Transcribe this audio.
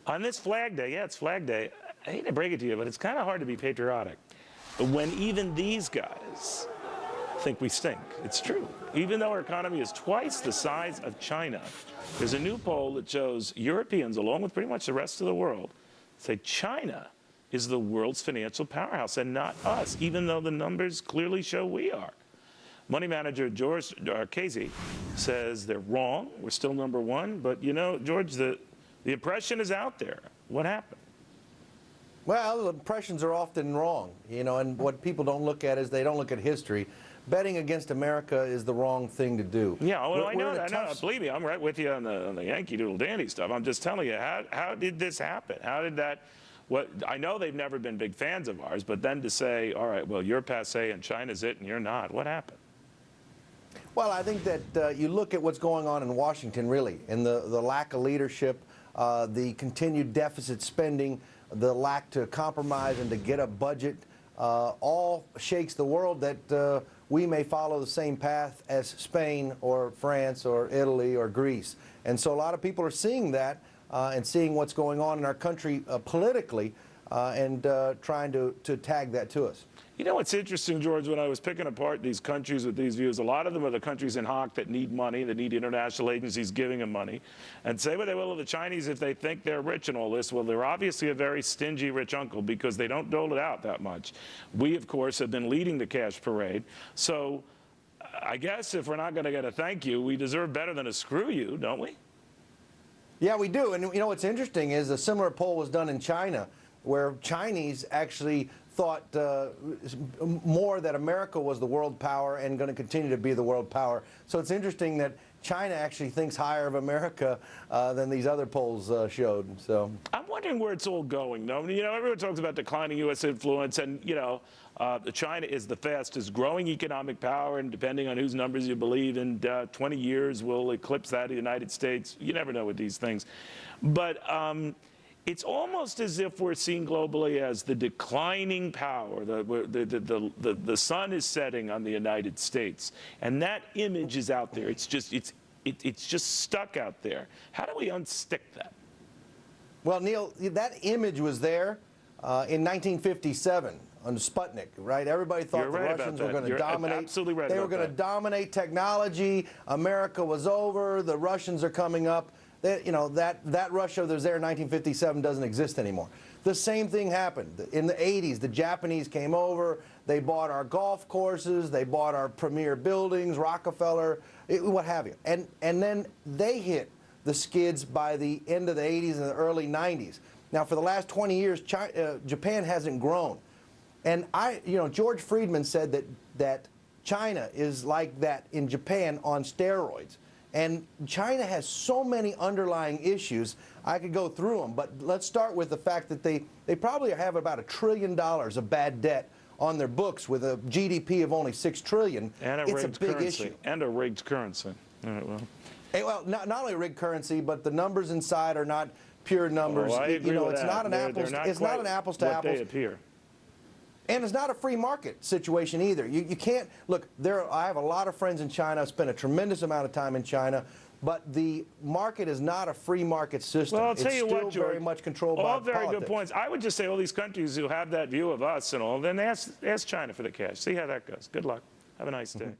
On this Flag Day, yeah, it's Flag Day, I hate to break it to you, but it's kind of hard to be patriotic when even these guys think we stink. It's true. Even though our economy is twice the size of China, there's a new poll that shows Europeans, along with pretty much the rest of the world, say China is the world's financial powerhouse and not us, even though the numbers clearly show we are. Money manager George Jarkesy says they're wrong. We're still number one. But, you know, George, the impression is out there. What happened? Well, the impressions are often wrong, you know, and what people don't look at is they don't look at history. Betting against America is the wrong thing to do. Yeah, well, I know. Believe me, I'm right with you on the Yankee Doodle Dandy stuff. I'm just telling you, how did this happen? How did that? What I know they've never been big fans of ours, but then to say, all right, well, you're passé and China's it and you're not. What happened? Well, I think that you look at what's going on in Washington, really, and the lack of leadership, the continued deficit spending, the lack to compromise and to get a budget, all shakes the world that we may follow the same path as Spain or France or Italy or Greece. And so a lot of people are seeing that and seeing what's going on in our country politically and trying to tag that to us. You know what's interesting, George, when I was picking apart these countries with these views, a lot of them are the countries in hock that need money, that need international agencies giving them money. And say what they will of the Chinese if they think they're rich and all this, well, they're obviously a very stingy rich uncle because they don't dole it out that much. We, of course, have been leading the cash parade. So I guess if we're not going to get a thank you, we deserve better than a screw you, don't we? Yeah, we do. And you know what's interesting is a similar poll was done in China where Chinese actually thought more that America was the world power and going to continue to be the world power. So it's interesting that China actually thinks higher of America than these other polls showed. So I'm wondering where it's all going, though. You know, everyone talks about declining U.S. influence, and, you know, China is the fastest growing economic power, and depending on whose numbers you believe, in 20 years will eclipse that of the United States. You never know with these things. But it's almost as if we're seen globally as the declining power. The sun is setting on the United States, and that image is out there. It's just stuck out there. How do we unstick that? Well, Neil, that image was there in 1957 on Sputnik, right? Everybody thought the Russians were going to dominate. Absolutely right. They were going to dominate technology. America was over. The Russians are coming up. You know, that Russia that was there in 1957 doesn't exist anymore. The same thing happened. In the 80s, the Japanese came over. They bought our golf courses. They bought our premier buildings, Rockefeller, what have you. And then they hit the skids by the end of the 80s and the early 90s. Now, for the last 20 years, Japan hasn't grown. And you know, George Friedman said that China is like that in Japan on steroids. And China has so many underlying issues. I could go through them, but let's start with the fact that they probably have about $1 trillion of bad debt on their books with a GDP of only $6 trillion. And it's a big issue. And a rigged currency. All right, well. Hey, well, not only a rigged currency, but the numbers inside are not pure numbers. Oh, I agree with it's that. not an apples. It's not an apples to apples. They appear. And it's not a free market situation either. You can't, look, I have a lot of friends in China. I've spent a tremendous amount of time in China. But the market is not a free market system. Well, I'll tell you what, George, it's still very much controlled by politics. All very good points. I would just say all these countries who have that view of us and all, then ask China for the cash. See how that goes. Good luck. Have a nice day.